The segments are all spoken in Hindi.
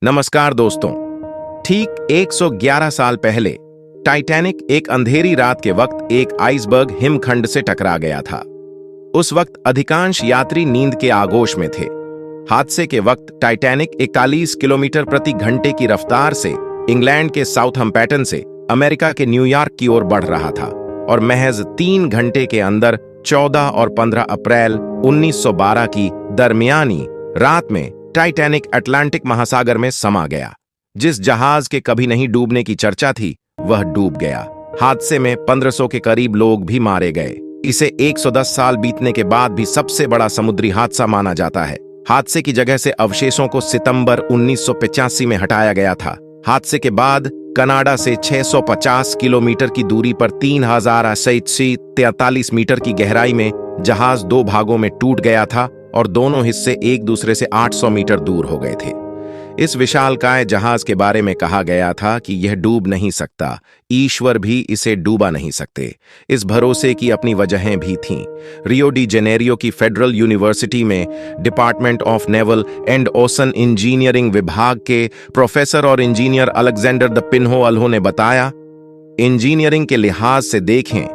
नमस्कार दोस्तों। ठीक 111 साल पहले टाइटैनिक एक अंधेरी रात के वक्त एक आइसबर्ग हिमखंड से टकरा गया था। उस वक्त अधिकांश यात्री नींद के आगोश में थे। हादसे के वक्त टाइटैनिक 41 किलोमीटर प्रति घंटे की रफ्तार से इंग्लैंड के साउथहैम्पटन से अमेरिका के न्यूयॉर्क की ओर बढ़ रहा था और महज 3 घंटे के अंदर 14 और 15 अप्रैल 1912 की दरमियानी रात में टाइटैनिक अटलांटिक महासागर में समा गया। जिस जहाज के कभी नहीं डूबने की चर्चा थी वह डूब गया। हादसे में 1500 के करीब लोग भी मारे गए। इसे 110 साल बीतने के बाद भी सबसे बड़ा समुद्री हादसा माना जाता है। हादसे की जगह से अवशेषों को सितंबर 1985 में हटाया गया था। हादसे के बाद कनाडा से 650 किलोमीटर की दूरी पर 3043 मीटर की गहराई में जहाज 2 भागों में टूट गया था और दोनों हिस्से एक दूसरे से 800 मीटर दूर हो गए थे। इस विशालकाय जहाज के बारे में कहा गया था कि यह डूब नहीं सकता, ईश्वर भी इसे डूबा नहीं सकते। इस भरोसे की अपनी वजहें भी थीं। रियो डी जेनेरियो की फेडरल यूनिवर्सिटी में department of naval and ocean engineering विभाग के प्रोफेसर और इंजीनियर अलेक्जेंडर द पिन्हो अल्हो ने बताया, इंजीनियरिंग के लिहाज से देखें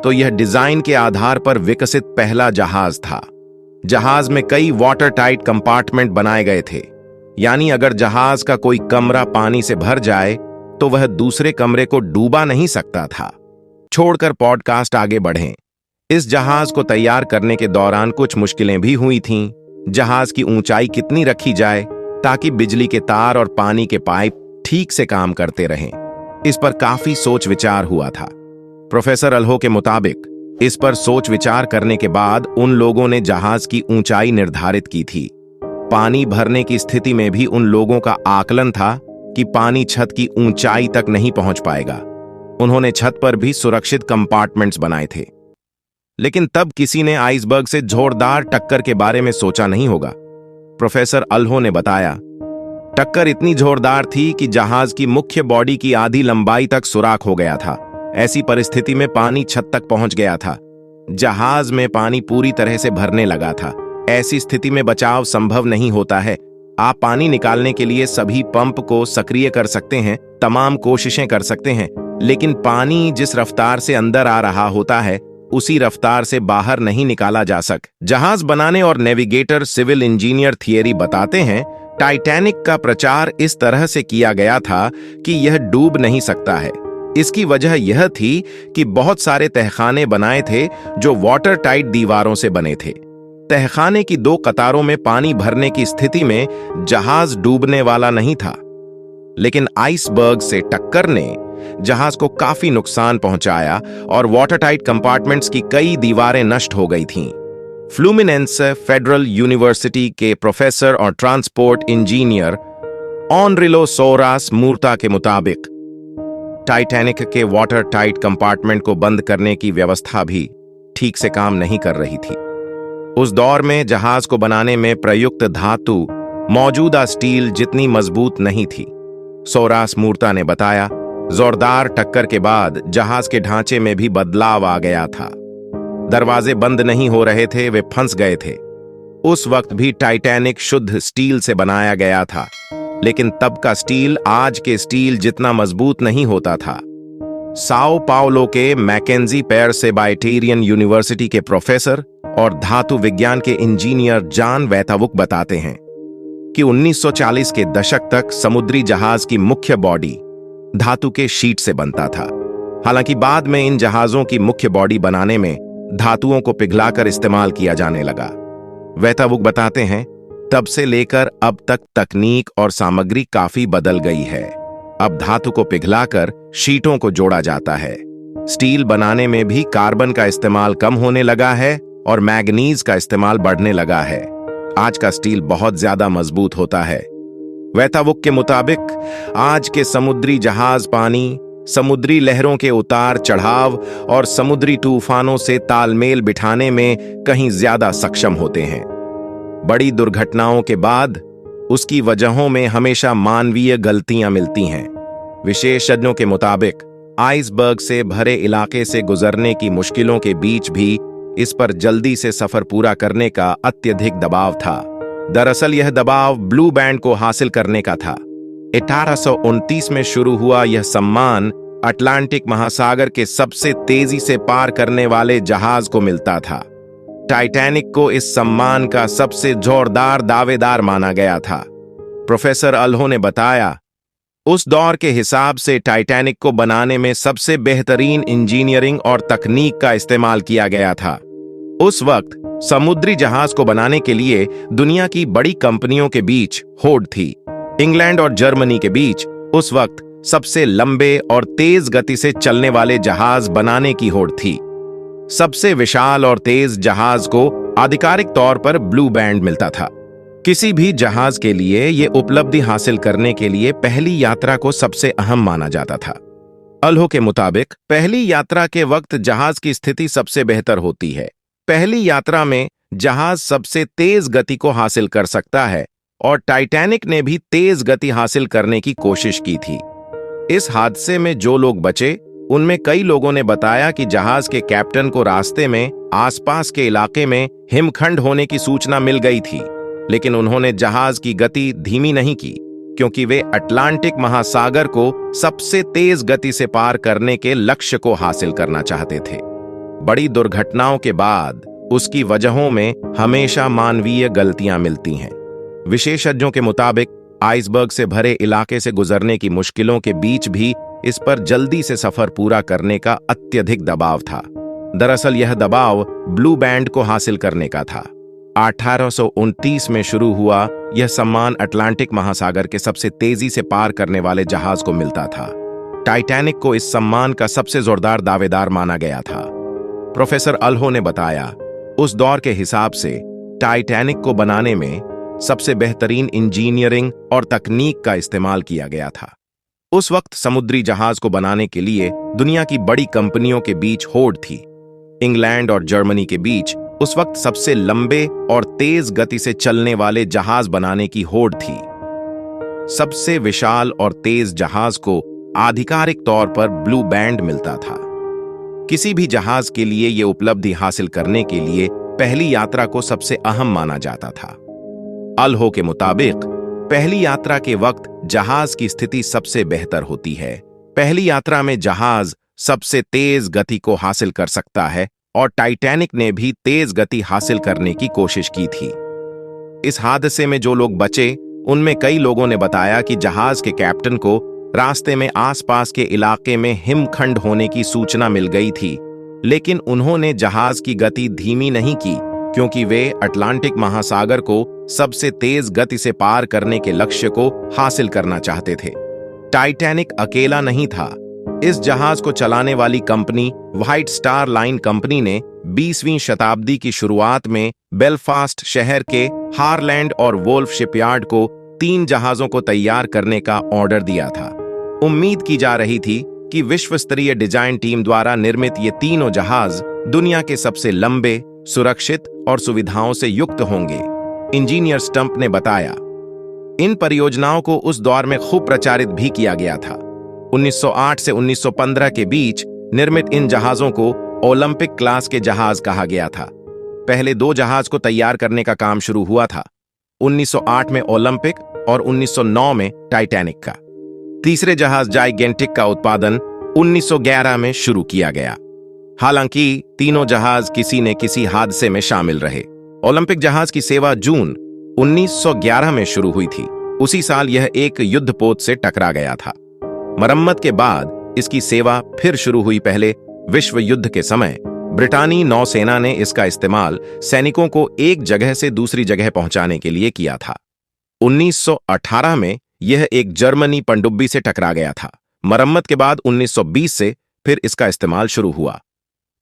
तो यह डिजाइन के आधार पर विकसित पहला जहाज था। जहाज में कई वाटर टाइट कंपार्टमेंट बनाए गए थे, यानी अगर जहाज का कोई कमरा पानी से भर जाए तो वह दूसरे कमरे को डूबा नहीं सकता था। छोड़कर पॉडकास्ट आगे बढ़ें। इस जहाज को तैयार करने के दौरान कुछ मुश्किलें भी हुई थीं। जहाज की ऊंचाई कितनी रखी जाए ताकि बिजली के तार और पानी के पाइप ठीक से काम करते रहें, इस पर काफी सोच विचार हुआ था। प्रोफेसर अल्हो के मुताबिक इस पर सोच विचार करने के बाद उन लोगों ने जहाज की ऊंचाई निर्धारित की थी। पानी भरने की स्थिति में भी उन लोगों का आकलन था कि पानी छत की ऊंचाई तक नहीं पहुंच पाएगा। उन्होंने छत पर भी सुरक्षित कंपार्टमेंट्स बनाए थे। लेकिन तब किसी ने आइसबर्ग से जोरदार टक्कर के बारे में सोचा नहीं होगा। प्रोफेसर अल्हो ने बताया, टक्कर इतनी जोरदार थी कि जहाज की मुख्य बॉडी की आधी लंबाई तक सुराख हो गया था। ऐसी परिस्थिति में पानी छत तक पहुंच गया था। जहाज में पानी पूरी तरह से भरने लगा था। ऐसी स्थिति में बचाव संभव नहीं होता है। आप पानी निकालने के लिए सभी पंप को सक्रिय कर सकते हैं, तमाम कोशिशें कर सकते हैं, लेकिन पानी जिस रफ्तार से अंदर आ रहा होता है उसी रफ्तार से बाहर नहीं निकाला जा सकता। जहाज बनाने और नेविगेटर सिविल इंजीनियर थियरी बताते हैं, टाइटैनिक का प्रचार इस तरह से किया गया था कि यह डूब नहीं सकता है। इसकी वजह यह थी कि बहुत सारे तहखाने बनाए थे जो वाटर टाइट दीवारों से बने थे। तहखाने की 2 कतारों में पानी भरने की स्थिति में जहाज डूबने वाला नहीं था। लेकिन आइसबर्ग से टक्कर ने जहाज को काफी नुकसान पहुंचाया और वाटर टाइट कंपार्टमेंट्स की कई दीवारें नष्ट हो गई थीं। फ्लूमिनेंस फेडरल यूनिवर्सिटी के प्रोफेसर और ट्रांसपोर्ट इंजीनियर ऑनरिलो सोरास मूर्ता के मुताबिक टाइटैनिक के वाटर टाइट कंपार्टमेंट को बंद करने की व्यवस्था भी ठीक से काम नहीं कर रही थी। उस दौर में जहाज को बनाने में प्रयुक्त धातु मौजूदा स्टील जितनी मजबूत नहीं थी। सोरास मूर्ता ने बताया, जोरदार टक्कर के बाद जहाज के ढांचे में भी बदलाव आ गया था। दरवाजे बंद नहीं हो रहे थे, वे फंस गए थे। उस वक्त भी टाइटैनिक शुद्ध स्टील से बनाया गया था, लेकिन तब का स्टील आज के स्टील जितना मजबूत नहीं होता था। साओ पाउलो के मैकेंजी पेरसेबाइटेरियन यूनिवर्सिटी के प्रोफेसर और धातु विज्ञान के इंजीनियर जॉन वेतावुक बताते हैं कि 1940 के दशक तक समुद्री जहाज की मुख्य बॉडी धातु के शीट से बनता था। हालांकि बाद में इन जहाजों की मुख्य बॉडी बनाने में धातुओं को पिघलाकर इस्तेमाल किया जाने लगा। वेतावुक बताते हैं, तब से लेकर अब तक तकनीक और सामग्री काफी बदल गई है। अब धातु को पिघलाकर शीटों को जोड़ा जाता है। स्टील बनाने में भी कार्बन का इस्तेमाल कम होने लगा है और मैग्नीज का इस्तेमाल बढ़ने लगा है। आज का स्टील बहुत ज्यादा मजबूत होता है। वेतावुक के मुताबिक आज के समुद्री जहाज पानी, समुद्री लहरों के उतार चढ़ाव और समुद्री तूफानों से तालमेल बिठाने में कहीं ज्यादा सक्षम होते हैं। बड़ी दुर्घटनाओं के बाद उसकी वजहों में हमेशा मानवीय गलतियां मिलती हैं। विशेषज्ञों के मुताबिक आइसबर्ग से भरे इलाके से गुजरने की मुश्किलों के बीच भी इस पर जल्दी से सफर पूरा करने का अत्यधिक दबाव था। दरअसल यह दबाव ब्लू बैंड को हासिल करने का था। 1829 में शुरू हुआ यह सम्मान अटलांटिक महासागर के सबसे तेजी से पार करने वाले जहाज को मिलता था। टाइटैनिक को इस सम्मान का सबसे जोरदार दावेदार माना गया था। प्रोफेसर अल्हो ने बताया, उस दौर के हिसाब से टाइटैनिक को बनाने में सबसे बेहतरीन इंजीनियरिंग और तकनीक का इस्तेमाल किया गया था। उस वक्त समुद्री जहाज को बनाने के लिए दुनिया की बड़ी कंपनियों के बीच होड़ थी। इंग्लैंड और जर्मनी के बीच उस वक्त सबसे लंबे और तेज गति से चलने वाले जहाज बनाने की होड़ थी। सबसे विशाल और तेज जहाज को आधिकारिक तौर पर ब्लू बैंड मिलता था। किसी भी जहाज के लिए यह उपलब्धि हासिल करने के लिए पहली यात्रा को सबसे अहम माना जाता था। अल्हो के मुताबिक पहली यात्रा के वक्त जहाज की स्थिति सबसे बेहतर होती है। पहली यात्रा में जहाज सबसे तेज गति को हासिल कर सकता है और टाइटैनिक ने भी तेज गति हासिल करने की कोशिश की थी। इस हादसे में जो लोग बचे उनमें कई लोगों ने बताया कि जहाज के कैप्टन को रास्ते में आसपास के इलाके में हिमखंड होने की सूचना मिल गई थी, लेकिन उन्होंने जहाज की गति धीमी नहीं की क्योंकि वे अटलांटिक महासागर को सबसे तेज गति से पार करने के लक्ष्य को हासिल करना चाहते थे। बड़ी दुर्घटनाओं के बाद उसकी वजहों में हमेशा मानवीय गलतियां मिलती हैं। विशेषज्ञों के मुताबिक आइसबर्ग से भरे इलाके से गुजरने की मुश्किलों के बीच भी इस पर जल्दी से सफर पूरा करने का अत्यधिक दबाव था। दरअसल यह दबाव ब्लू बैंड को हासिल करने का था। 1829 में शुरू हुआ यह सम्मान अटलांटिक महासागर के सबसे तेजी से पार करने वाले जहाज को मिलता था। टाइटैनिक को इस सम्मान का सबसे जोरदार दावेदार माना गया था। प्रोफेसर अल्हो ने बताया, उस दौर के हिसाब से टाइटैनिक को बनाने में सबसे बेहतरीन इंजीनियरिंग और तकनीक का इस्तेमाल किया गया था। उस वक्त समुद्री जहाज को बनाने के लिए दुनिया की बड़ी कंपनियों के बीच होड़ थी। इंग्लैंड और जर्मनी के बीच उस वक्त सबसे लंबे और तेज गति से चलने वाले जहाज बनाने की होड़ थी। सबसे विशाल और तेज जहाज को आधिकारिक तौर पर ब्लू बैंड मिलता था। किसी भी जहाज के लिए यह उपलब्धि हासिल करने के लिए पहली यात्रा को सबसे अहम माना जाता था। अल्हो के मुताबिक पहली यात्रा के वक्त जहाज की स्थिति सबसे बेहतर होती है। पहली यात्रा में जहाज सबसे तेज गति को हासिल कर सकता है और टाइटैनिक ने भी तेज गति हासिल करने की कोशिश की थी। इस हादसे में जो लोग बचे उनमें कई लोगों ने बताया कि जहाज के कैप्टन को रास्ते में आसपास के इलाके में हिमखंड होने की सूचना मिल गई थी, लेकिन उन्होंने जहाज की गति धीमी नहीं की क्योंकि वे अटलांटिक महासागर को सबसे तेज गति से पार करने के लक्ष्य को हासिल करना चाहते थे। टाइटैनिक अकेला नहीं था। इस जहाज को चलाने वाली company white star line company ने 20वीं शताब्दी की शुरुआत में बेलफास्ट शहर के हारलैंड और वोल्फ शिपयार्ड को 3 जहाजों को तैयार करने का ऑर्डर दिया था। उम्मीद की जा रही थी कि विश्व स्तरीय डिजाइन टीम द्वारा निर्मित ये तीनों जहाज दुनिया के सबसे लंबे, सुरक्षित और सुविधाओं से युक्त होंगे। इंजीनियर स्टंप ने बताया, इन परियोजनाओं को उस दौर में खूब प्रचारित भी किया गया था। 1908 से 1915 के बीच निर्मित इन जहाजों को ओलंपिक क्लास के जहाज कहा गया था। पहले 2 जहाज को तैयार करने का काम शुरू हुआ था, 1908 में ओलंपिक और 1909 में टाइटैनिक का। तीसरे जहाज जाइगेंटिक का उत्पादन 1911 में शुरू किया गया। हालांकि तीनों जहाज किसी न किसी हादसे में शामिल रहे। ओलंपिक जहाज की सेवा जून 1911 में शुरू हुई थी। उसी साल यह एक युद्धपोत से टकरा गया था। मरम्मत के बाद इसकी सेवा फिर शुरू हुई। पहले विश्व युद्ध के समय ब्रिटानी नौसेना ने इसका इस्तेमाल सैनिकों को एक जगह से दूसरी जगह पहुंचाने के लिए किया था। 1918 में यह एक जर्मनी पनडुब्बी से टकरा गया था। मरम्मत के बाद 1920 से फिर इसका इस्तेमाल शुरू हुआ।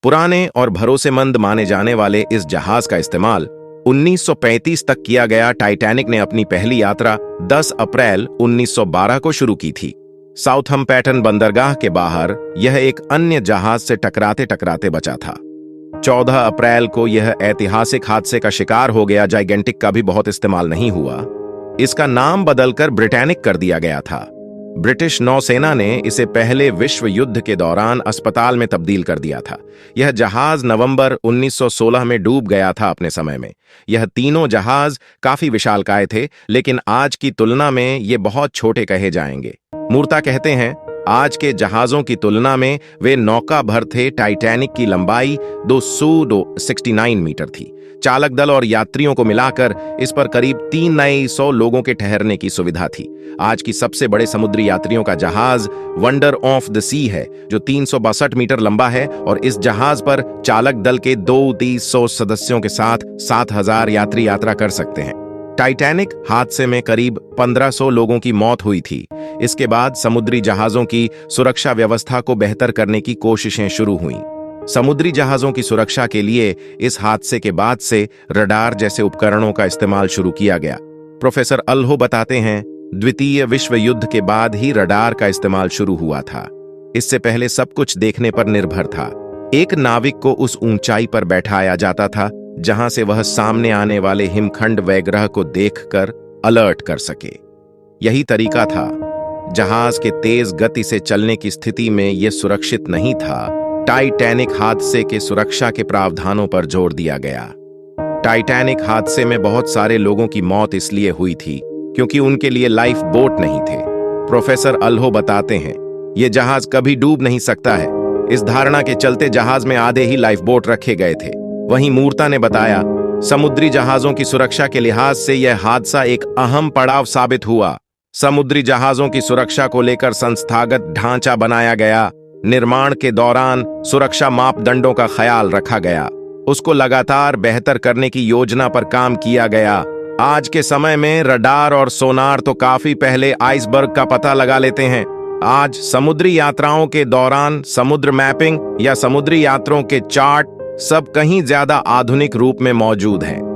पुराने और भरोसेमंद माने जाने वाले इस जहाज का इस्तेमाल 1935 तक किया गया। टाइटैनिक ने अपनी पहली यात्रा 10 अप्रैल 1912 को शुरू की थी। साउथहम्पटन बंदरगाह के बाहर यह एक अन्य जहाज से टकराते टकराते बचा था। 14 अप्रैल को यह ऐतिहासिक हादसे का शिकार हो गया। जाइगेंटिक का भी बहुत इस्तेमाल नहीं हुआ। इसका नाम बदलकर ब्रिटानिक कर दिया गया था। ब्रिटिश नौसेना ने इसे पहले विश्व युद्ध के दौरान अस्पताल में तब्दील कर दिया था। यह जहाज नवंबर 1916 में डूब गया था अपने समय में। यह तीनों जहाज काफी विशालकाय थे, लेकिन आज की तुलना में ये बहुत छोटे कहे जाएंगे। मूर्ता कहते हैं, आज के जहाजों की तुलना में वे नौका भर थे। टाइटैनिक की लंबाई 269 मीटर थी। चालक दल और यात्रियोों को मिलाकर इस पर करीब 300 लोगों के ठहरने की सुविधा थी। आज की सबसे बड़े समुद्री यात्रियों का जहाज वंडर ऑफ द सी है, जो 362 मीटर लंबा है, और इस जहाज पर चालक दल के 200 सदस्यों के साथ 7000 यात्री यात्रा कर सकते हैं। टाइटैनिक हादसे में करीब 1500 लोगों की मौत हुई थी। इसके बाद समुद्री जहाजों की सुरक्षा व्यवस्था को बेहतर करने की कोशिशें शुरू हुईं। समुद्री जहाजों की सुरक्षा के लिए इस हादसे के बाद से रडार जैसे उपकरणों का इस्तेमाल शुरू किया गया। प्रोफेसर अल्हो बताते हैं, द्वितीय विश्व युद्ध के बाद ही रडार का इस्तेमाल शुरू हुआ था। इससे पहले सब कुछ देखने पर निर्भर था। एक नाविक को उस ऊंचाई पर बैठाया जाता था जहां से वह सामने आने वाले हिमखंड वैग्रह को देखकर अलर्ट कर सके। यही तरीका था। जहाज के तेज गति से चलने की स्थिति में यह सुरक्षित नहीं था। टाइटैनिक हादसे के सुरक्षा के प्रावधानों पर जोर दिया गया। टाइटैनिक हादसे में बहुत सारे लोगों की मौत इसलिए हुई थी क्योंकि उनके लिए लाइफ बोट नहीं थे। प्रोफेसर अल्हो बताते हैं, यह जहाज कभी डूब नहीं सकता है। इस धारणा के चलते जहाज में आधे ही लाइफ बोट रखे गए थे। वहीं मूर्ता ने बताया, समुद्री जहाजों की सुरक्षा के लिहाज से यह हादसा एक अहम पड़ाव साबित हुआ। समुद्री जहाजों की सुरक्षा को लेकर संस्थागत ढांचा बनाया गया। निर्माण के दौरान सुरक्षा मापदंडों का ख्याल रखा गया। उसको लगातार बेहतर करने की योजना पर काम किया गया। आज के समय में रडार और सोनार तो काफी पहले आइसबर्ग का पता लगा लेते हैं। आज समुद्री यात्राओं के दौरान समुद्र मैपिंग या समुद्री यात्रों के चार्ट सब कहीं ज्यादा आधुनिक रूप में मौजूद हैं।